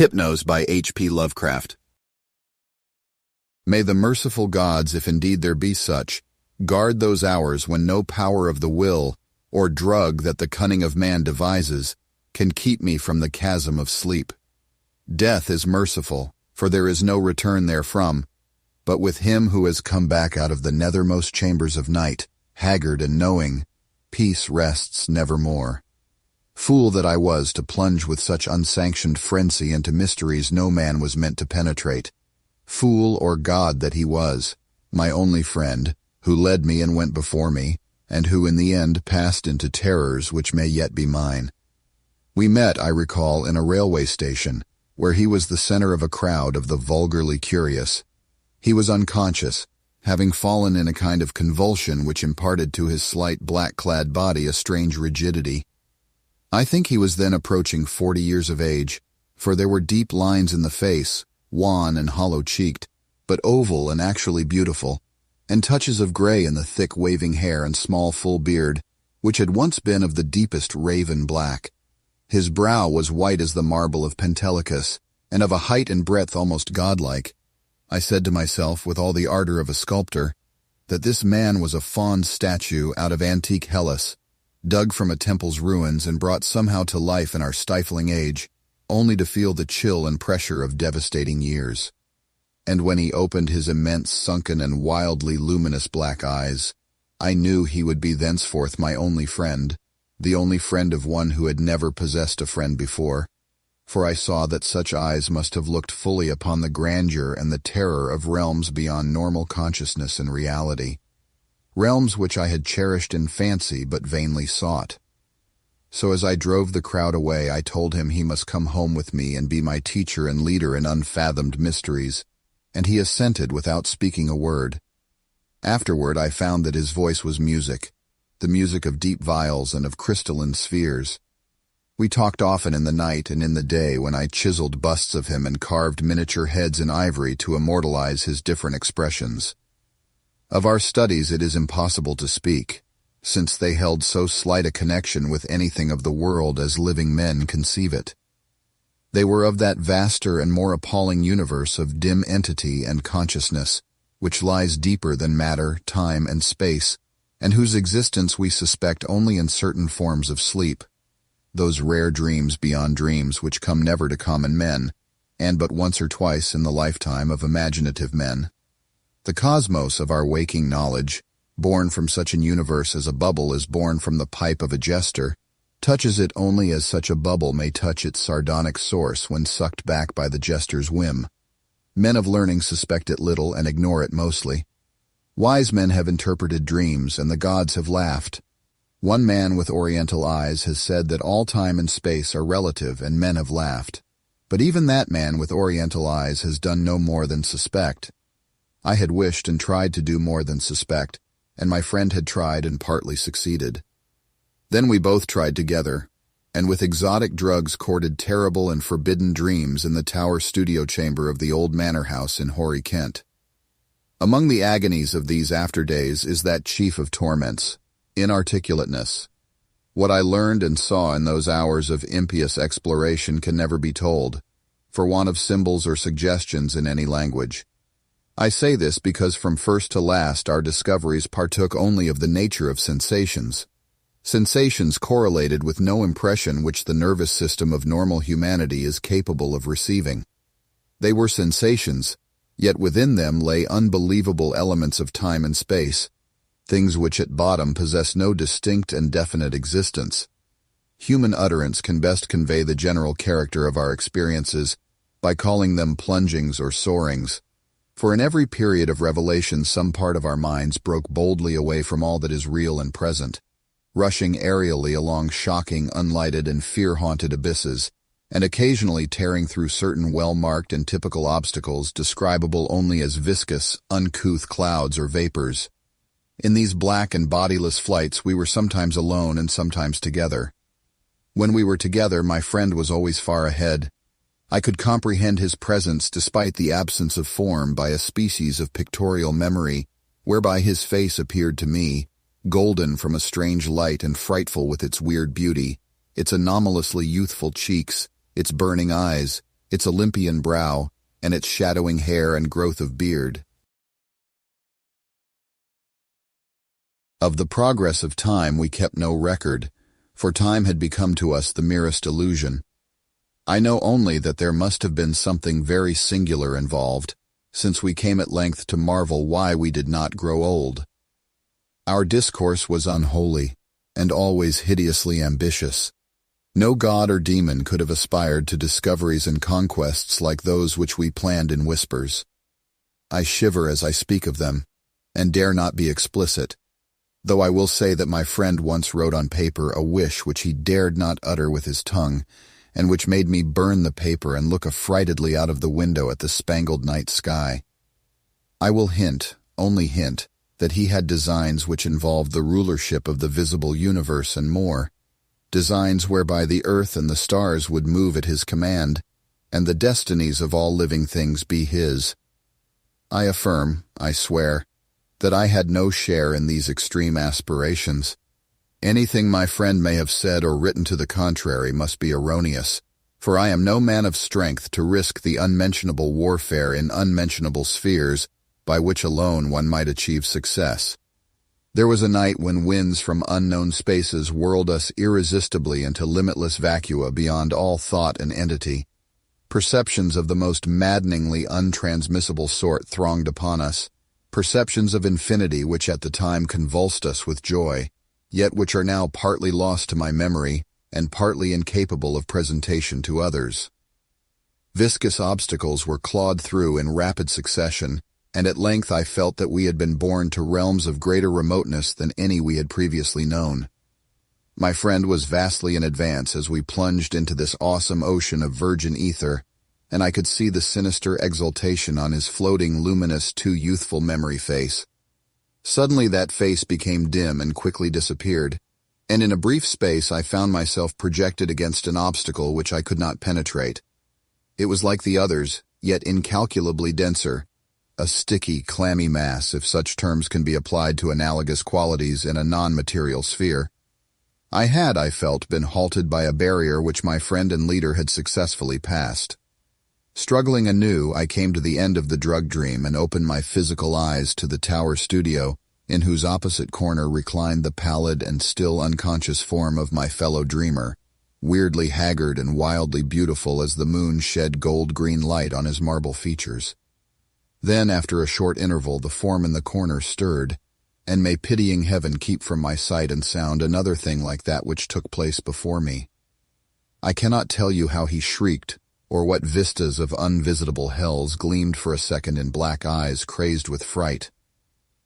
Hypnos by H.P. Lovecraft. May the merciful gods, if indeed there be such, guard those hours when no power of the will, or drug that the cunning of man devises, can keep me from the chasm of sleep. Death is merciful, for there is no return therefrom, but with him who has come back out of the nethermost chambers of night, haggard and knowing, peace rests nevermore. Fool that I was to plunge with such unsanctioned frenzy into mysteries no man was meant to penetrate. Fool or god that he was, my only friend, who led me and went before me, and who in the end passed into terrors which may yet be mine. We met, I recall, in a railway station, where he was the center of a crowd of the vulgarly curious. He was unconscious, having fallen in a kind of convulsion which imparted to his slight black-clad body a strange rigidity. I think he was then approaching 40 years of age, for there were deep lines in the face, wan and hollow-cheeked, but oval and actually beautiful, and touches of gray in the thick waving hair and small full beard, which had once been of the deepest raven black. His brow was white as the marble of Pentelicus, and of a height and breadth almost godlike. I said to myself, with all the ardor of a sculptor, that this man was a faun statue out of antique Hellas, dug from a temple's ruins and brought somehow to life in our stifling age, only to feel the chill and pressure of devastating years. And when he opened his immense, sunken and wildly luminous black eyes, I knew he would be thenceforth my only friend, the only friend of one who had never possessed a friend before, for I saw that such eyes must have looked fully upon the grandeur and the terror of realms beyond normal consciousness and reality, realms which I had cherished in fancy but vainly sought. So as I drove the crowd away, I told him he must come home with me and be my teacher and leader in unfathomed mysteries, and he assented without speaking a word. Afterward I found that his voice was music, the music of deep viols and of crystalline spheres. We talked often in the night and in the day when I chiseled busts of him and carved miniature heads in ivory to immortalize his different expressions. Of our studies it is impossible to speak, since they held so slight a connection with anything of the world as living men conceive it. They were of that vaster and more appalling universe of dim entity and consciousness, which lies deeper than matter, time, and space, and whose existence we suspect only in certain forms of sleep, those rare dreams beyond dreams which come never to common men, and but once or twice in the lifetime of imaginative men. The cosmos of our waking knowledge, born from such an universe as a bubble is born from the pipe of a jester, touches it only as such a bubble may touch its sardonic source when sucked back by the jester's whim. Men of learning suspect it little and ignore it mostly. Wise men have interpreted dreams, and the gods have laughed. One man with oriental eyes has said that all time and space are relative, and men have laughed. But even that man with oriental eyes has done no more than suspect. I had wished and tried to do more than suspect, and my friend had tried and partly succeeded. Then we both tried together, and with exotic drugs courted terrible and forbidden dreams in the tower studio chamber of the old manor house in hoary Kent. Among the agonies of these after days is that chief of torments, inarticulateness. What I learned and saw in those hours of impious exploration can never be told, for want of symbols or suggestions in any language. I say this because from first to last our discoveries partook only of the nature of sensations. Sensations correlated with no impression which the nervous system of normal humanity is capable of receiving. They were sensations, yet within them lay unbelievable elements of time and space, things which at bottom possess no distinct and definite existence. Human utterance can best convey the general character of our experiences by calling them plungings or soarings. For in every period of revelation some part of our minds broke boldly away from all that is real and present, rushing aerially along shocking, unlighted, and fear-haunted abysses, and occasionally tearing through certain well-marked and typical obstacles describable only as viscous, uncouth clouds or vapors. In these black and bodiless flights we were sometimes alone and sometimes together. When we were together, my friend was always far ahead. I could comprehend his presence despite the absence of form by a species of pictorial memory, whereby his face appeared to me, golden from a strange light and frightful with its weird beauty, its anomalously youthful cheeks, its burning eyes, its Olympian brow, and its shadowing hair and growth of beard. Of the progress of time we kept no record, for time had become to us the merest illusion. I know only that there must have been something very singular involved, since we came at length to marvel why we did not grow old. Our discourse was unholy, and always hideously ambitious. No god or demon could have aspired to discoveries and conquests like those which we planned in whispers. I shiver as I speak of them, and dare not be explicit, though I will say that my friend once wrote on paper a wish which he dared not utter with his tongue, and which made me burn the paper and look affrightedly out of the window at the spangled night sky. I will hint, only hint, that he had designs which involved the rulership of the visible universe and more, designs whereby the earth and the stars would move at his command, and the destinies of all living things be his. I affirm, I swear, that I had no share in these extreme aspirations. Anything my friend may have said or written to the contrary must be erroneous, for I am no man of strength to risk the unmentionable warfare in unmentionable spheres by which alone one might achieve success. There was a night when winds from unknown spaces whirled us irresistibly into limitless vacua beyond all thought and entity. Perceptions of the most maddeningly untransmissible sort thronged upon us, perceptions of infinity which at the time convulsed us with joy, yet which are now partly lost to my memory and partly incapable of presentation to others. Viscous obstacles were clawed through in rapid succession, and at length I felt that we had been borne to realms of greater remoteness than any we had previously known. My friend was vastly in advance as we plunged into this awesome ocean of virgin ether, and I could see the sinister exultation on his floating, luminous, too youthful memory face. Suddenly that face became dim and quickly disappeared, and in a brief space I found myself projected against an obstacle which I could not penetrate. It was like the others, yet incalculably denser, a sticky, clammy mass, if such terms can be applied to analogous qualities in a non-material sphere. I had, I felt, been halted by a barrier which my friend and leader had successfully passed. Struggling anew, I came to the end of the drug dream and opened my physical eyes to the tower studio, in whose opposite corner reclined the pallid and still unconscious form of my fellow dreamer, weirdly haggard and wildly beautiful as the moon shed gold-green light on his marble features. Then, after a short interval, the form in the corner stirred, and may pitying heaven keep from my sight and sound another thing like that which took place before me. I cannot tell you how he shrieked, or what vistas of unvisitable hells gleamed for a second in black eyes crazed with fright.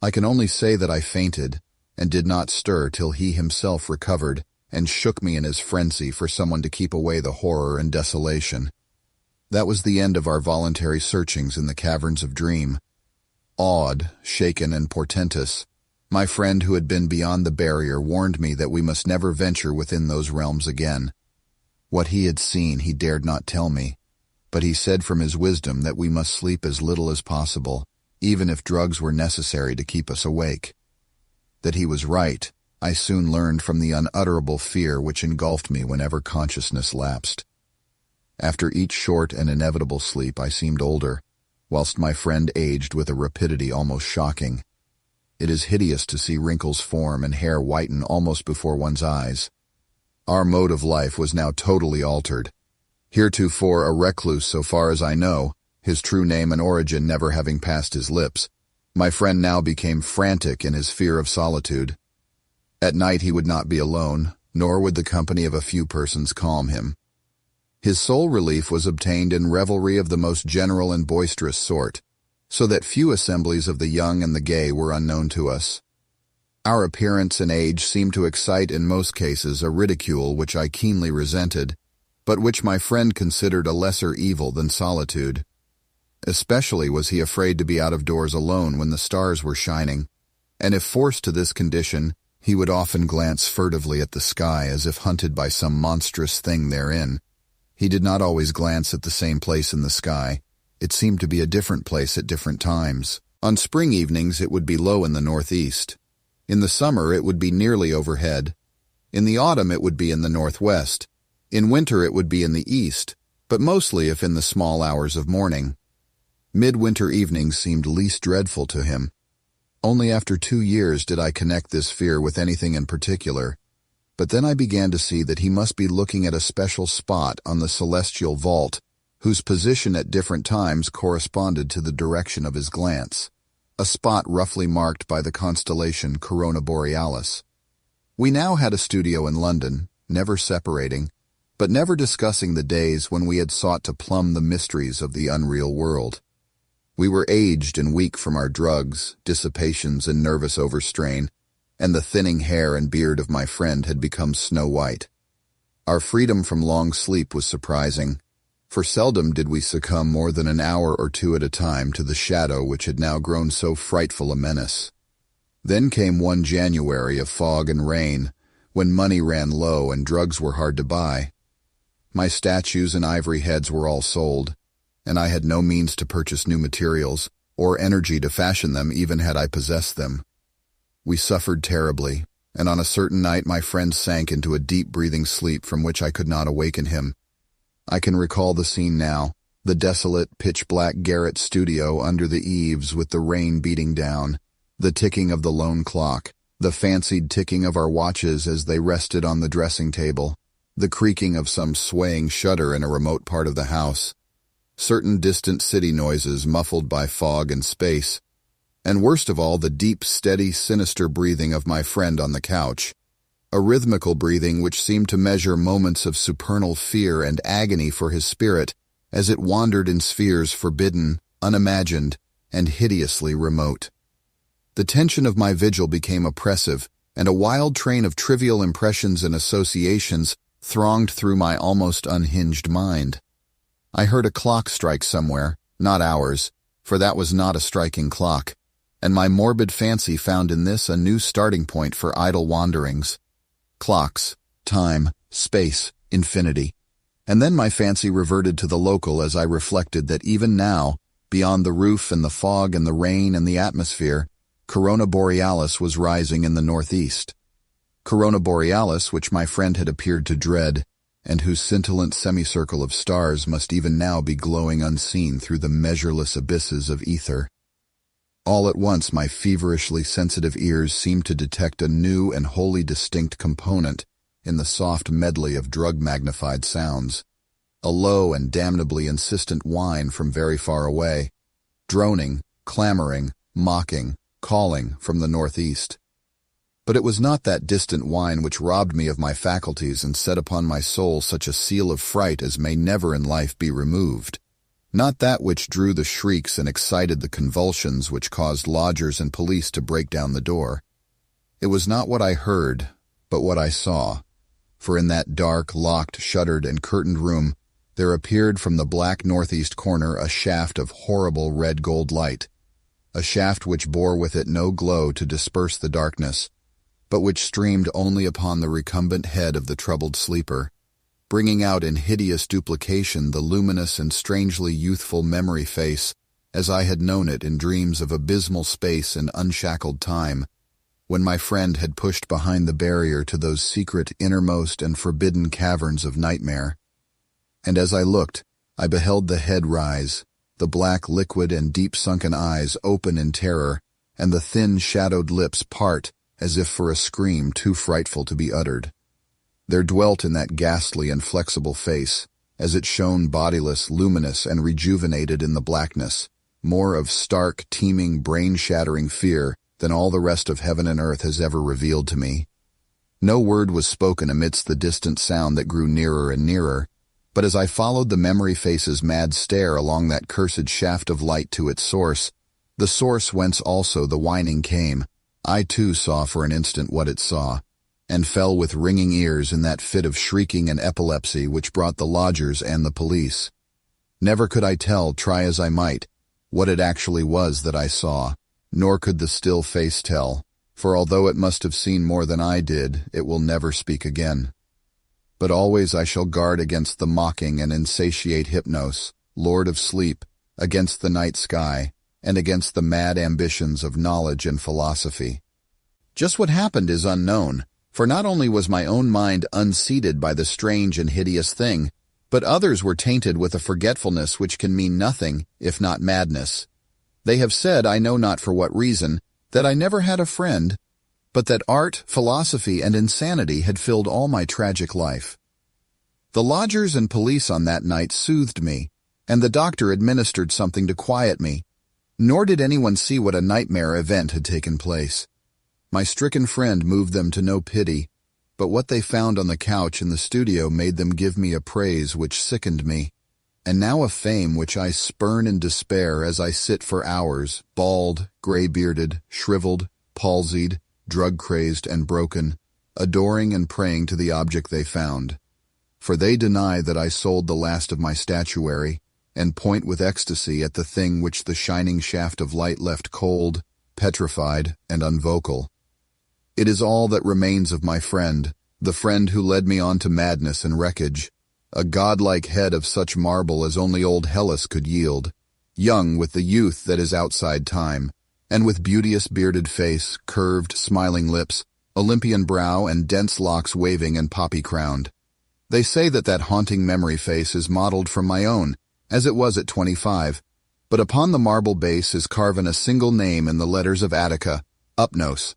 I can only say that I fainted, and did not stir till he himself recovered and shook me in his frenzy for someone to keep away the horror and desolation. That was the end of our voluntary searchings in the caverns of dream. Awed, shaken, and portentous, my friend who had been beyond the barrier warned me that we must never venture within those realms again. What he had seen he dared not tell me, but he said from his wisdom that we must sleep as little as possible, even if drugs were necessary to keep us awake. That he was right, I soon learned from the unutterable fear which engulfed me whenever consciousness lapsed. After each short and inevitable sleep I seemed older, whilst my friend aged with a rapidity almost shocking. It is hideous to see wrinkles form and hair whiten almost before one's eyes. Our mode of life was now totally altered. Heretofore a recluse so far as I know, his true name and origin never having passed his lips, my friend now became frantic in his fear of solitude. At night he would not be alone, nor would the company of a few persons calm him. His sole relief was obtained in revelry of the most general and boisterous sort, so that few assemblies of the young and the gay were unknown to us. Our appearance and age seemed to excite in most cases a ridicule which I keenly resented, but which my friend considered a lesser evil than solitude. Especially was he afraid to be out of doors alone when the stars were shining, and if forced to this condition, he would often glance furtively at the sky as if hunted by some monstrous thing therein. He did not always glance at the same place in the sky. It seemed to be a different place at different times. On spring evenings it would be low in the northeast. In the summer it would be nearly overhead. In the autumn it would be in the northwest. In winter it would be in the east, but mostly if in the small hours of morning. Midwinter evenings seemed least dreadful to him. Only after 2 years did I connect this fear with anything in particular, but then I began to see that he must be looking at a special spot on the celestial vault, whose position at different times corresponded to the direction of his glance, a spot roughly marked by the constellation Corona Borealis. We now had a studio in London, never separating, but never discussing the days when we had sought to plumb the mysteries of the unreal world. We were aged and weak from our drugs, dissipations, and nervous overstrain, and the thinning hair and beard of my friend had become snow white. Our freedom from long sleep was surprising, for seldom did we succumb more than an hour or two at a time to the shadow which had now grown so frightful a menace. Then came one January of fog and rain, when money ran low and drugs were hard to buy. My statues and ivory heads were all sold, and I had no means to purchase new materials, or energy to fashion them even had I possessed them. We suffered terribly, and on a certain night my friend sank into a deep-breathing sleep from which I could not awaken him. I can recall the scene now, the desolate, pitch-black garret studio under the eaves with the rain beating down, the ticking of the lone clock, the fancied ticking of our watches as they rested on the dressing table, the creaking of some swaying shutter in a remote part of the house, certain distant city noises muffled by fog and space, and worst of all the deep, steady, sinister breathing of my friend on the couch, a rhythmical breathing which seemed to measure moments of supernal fear and agony for his spirit as it wandered in spheres forbidden, unimagined, and hideously remote. The tension of my vigil became oppressive, and a wild train of trivial impressions and associations thronged through my almost unhinged mind. I heard a clock strike somewhere, not ours, for that was not a striking clock, and my morbid fancy found in this a new starting point for idle wanderings. Clocks, time, space, infinity. And then my fancy reverted to the local as I reflected that even now, beyond the roof and the fog and the rain and the atmosphere, Corona Borealis was rising in the northeast. Corona Borealis, which my friend had appeared to dread, and whose scintillant semicircle of stars must even now be glowing unseen through the measureless abysses of ether. All at once my feverishly sensitive ears seemed to detect a new and wholly distinct component in the soft medley of drug-magnified sounds, a low and damnably insistent whine from very far away, droning, clamoring, mocking, calling from the northeast. But it was not that distant whine which robbed me of my faculties and set upon my soul such a seal of fright as may never in life be removed, not that which drew the shrieks and excited the convulsions which caused lodgers and police to break down the door. It was not what I heard, but what I saw, for in that dark, locked, shuttered, and curtained room there appeared from the black northeast corner a shaft of horrible red-gold light, a shaft which bore with it no glow to disperse the darkness, but which streamed only upon the recumbent head of the troubled sleeper, bringing out in hideous duplication the luminous and strangely youthful memory face as I had known it in dreams of abysmal space and unshackled time, when my friend had pushed behind the barrier to those secret, innermost, and forbidden caverns of nightmare. And as I looked, I beheld the head rise, the black liquid and deep-sunken eyes open in terror, and the thin, shadowed lips part as if for a scream too frightful to be uttered. There dwelt in that ghastly and flexible face, as it shone bodiless, luminous, and rejuvenated in the blackness, more of stark, teeming, brain-shattering fear than all the rest of heaven and earth has ever revealed to me. No word was spoken amidst the distant sound that grew nearer and nearer, but as I followed the memory face's mad stare along that cursed shaft of light to its source, the source whence also the whining came, I too saw for an instant what it saw, and fell with ringing ears in that fit of shrieking and epilepsy which brought the lodgers and the police. Never could I tell, try as I might, what it actually was that I saw, nor could the still face tell, for although it must have seen more than I did, it will never speak again. But always I shall guard against the mocking and insatiate Hypnos, lord of sleep, against the night sky, and against the mad ambitions of knowledge and philosophy. Just what happened is unknown, for not only was my own mind unseated by the strange and hideous thing, but others were tainted with a forgetfulness which can mean nothing, if not madness. They have said, I know not for what reason, that I never had a friend, but that art, philosophy, and insanity had filled all my tragic life. The lodgers and police on that night soothed me, and the doctor administered something to quiet me, nor did anyone see what a nightmare event had taken place. My stricken friend moved them to no pity, but what they found on the couch in the studio made them give me a praise which sickened me, and now a fame which I spurn in despair as I sit for hours, bald, gray-bearded, shriveled, palsied, drug-crazed, and broken, adoring and praying to the object they found. For they deny that I sold the last of my statuary, and point with ecstasy at the thing which the shining shaft of light left cold, petrified, and unvocal. It is all that remains of my friend, the friend who led me on to madness and wreckage, a godlike head of such marble as only old Hellas could yield, young with the youth that is outside time, and with beauteous bearded face, curved, smiling lips, Olympian brow, and dense locks waving and poppy-crowned. They say that haunting memory face is modeled from my own, as it was at 25, but upon the marble base is carven a single name in the letters of Attica, Hypnos,